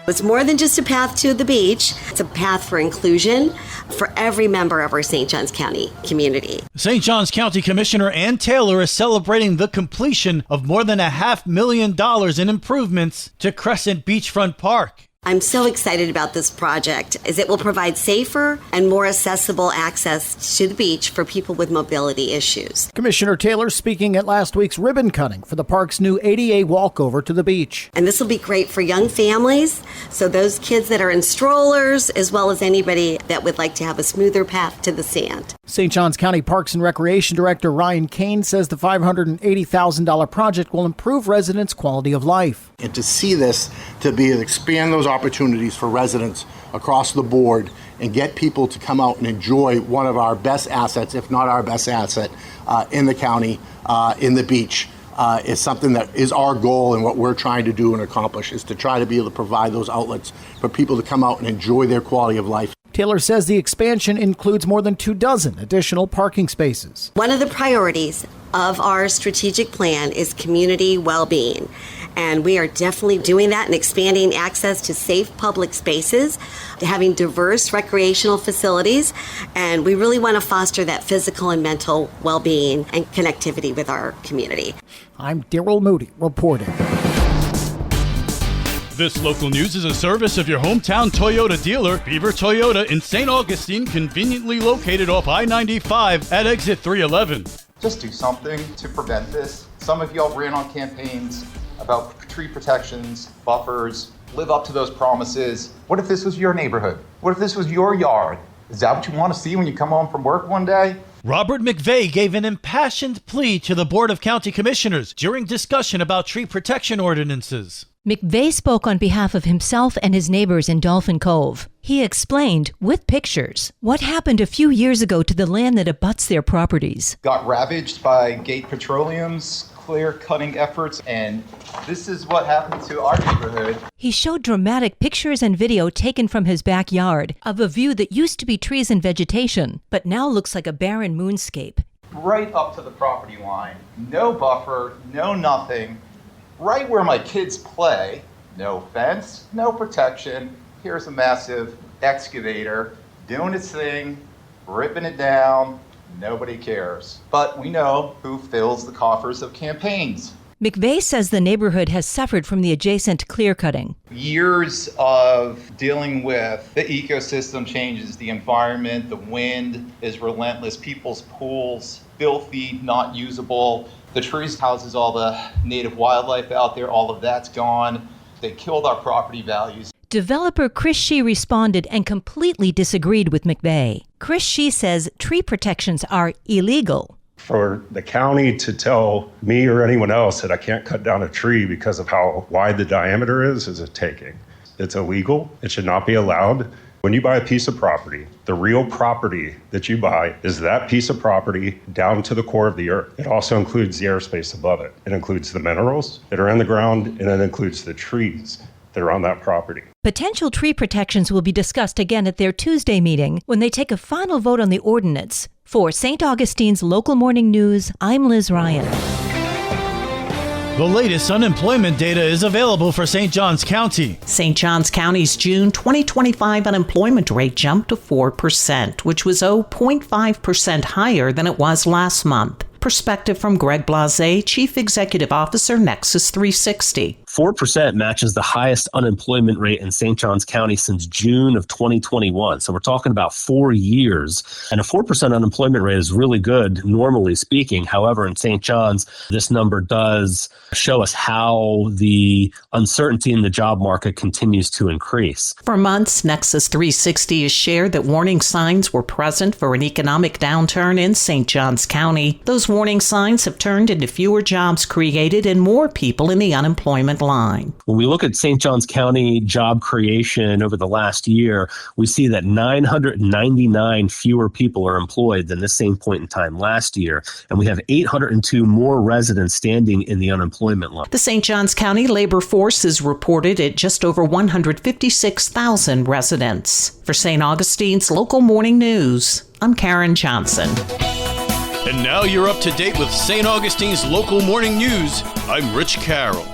It's more than just a path to the beach. It's a path for inclusion for every member of our St. Johns County community. St. Johns County Commissioner Ann Taylor is celebrating the completion of more than $500,000 in improvements to Crescent Beachfront Park. I'm so excited about this project as it will provide safer and more accessible access to the beach for people with mobility issues. Commissioner Taylor speaking at last week's ribbon cutting for the park's new ADA walkover to the beach. And this will be great for young families, so those kids that are in strollers, as well as anybody that would like to have a smoother path to the sand. St. Johns County Parks and Recreation Director Ryan Kane says the $580,000 project will improve residents' quality of life. And to see this, to be expand those opportunities for residents across the board and get people to come out and enjoy one of our best assets, if not our best asset, in the county, in the beach, is something that is our goal, and what we're trying to do and accomplish is to try to be able to provide those outlets for people to come out and enjoy their quality of life. Taylor says the expansion includes more than 24 additional parking spaces. One of the priorities of our strategic plan is community well-being. And we are definitely doing that and expanding access to safe public spaces, having diverse recreational facilities. And we really want to foster that physical and mental well-being and connectivity with our community. I'm Daryl Moody reporting. This local news is a service of your hometown Toyota dealer, Beaver Toyota in St. Augustine, conveniently located off I-95 at exit 311. Just do something to prevent this. Some of y'all ran on campaigns about tree protections, buffers, live up to those promises. What if this was your neighborhood? What if this was your yard? Is that what you want to see when you come home from work one day? Robert McVeigh gave an impassioned plea to the Board of County Commissioners during discussion about tree protection ordinances. McVeigh spoke on behalf of himself and his neighbors in Dolphin Cove. He explained, with pictures, what happened a few years ago to the land that abuts their properties. Got ravaged by Gate Petroleum's clear-cutting efforts, and this is what happened to our neighborhood. He showed dramatic pictures and video taken from his backyard of a view that used to be trees and vegetation, but now looks like a barren moonscape. Right up to the property line. No buffer, no nothing. Right where my kids play, no fence, no protection. Here's a massive excavator doing its thing, ripping it down. Nobody cares. But we know who fills the coffers of campaigns. McVeigh says the neighborhood has suffered from the adjacent clear-cutting. Years of dealing with the ecosystem changes, the environment, the wind is relentless, people's pools, filthy, not usable. The trees houses all the native wildlife out there, all of that's gone. They killed our property values. Developer Chris Shee responded and completely disagreed with McVeigh. Chris Shee says tree protections are illegal. For the county to tell me or anyone else that I can't cut down a tree because of how wide the diameter is a taking. It's illegal. It should not be allowed. When you buy a piece of property, the real property that you buy is that piece of property down to the core of the earth. It also includes the airspace above it. It includes the minerals that are in the ground, and it includes the trees that are on that property. Potential tree protections will be discussed again at their Tuesday meeting when they take a final vote on the ordinance. For St. Augustine's Local Morning News, I'm Liz Ryan. The latest unemployment data is available for St. Johns County. St. Johns County's June 2025 unemployment rate jumped to 4%, which was 0.5% higher than it was last month. Perspective from Greg Blase, Chief Executive Officer, Nexus 360. 4% matches the highest unemployment rate in St. Johns County since June of 2021. So we're talking about 4 years. And a 4% unemployment rate is really good, normally speaking. However, in St. Johns, this number does show us how the uncertainty in the job market continues to increase. For months, Nexus 360 has shared that warning signs were present for an economic downturn in St. Johns County. Those warning signs have turned into fewer jobs created and more people in the unemployment line. When we look at St. Johns County job creation over the last year, we see that 999 fewer people are employed than the same point in time last year, and we have 802 more residents standing in the unemployment line. The St. Johns County labor force is reported at just over 156,000 residents. For St. Augustine's Local Morning News, I'm Karen Johnson. And now you're up to date with St. Augustine's Local Morning News. I'm Rich Carroll.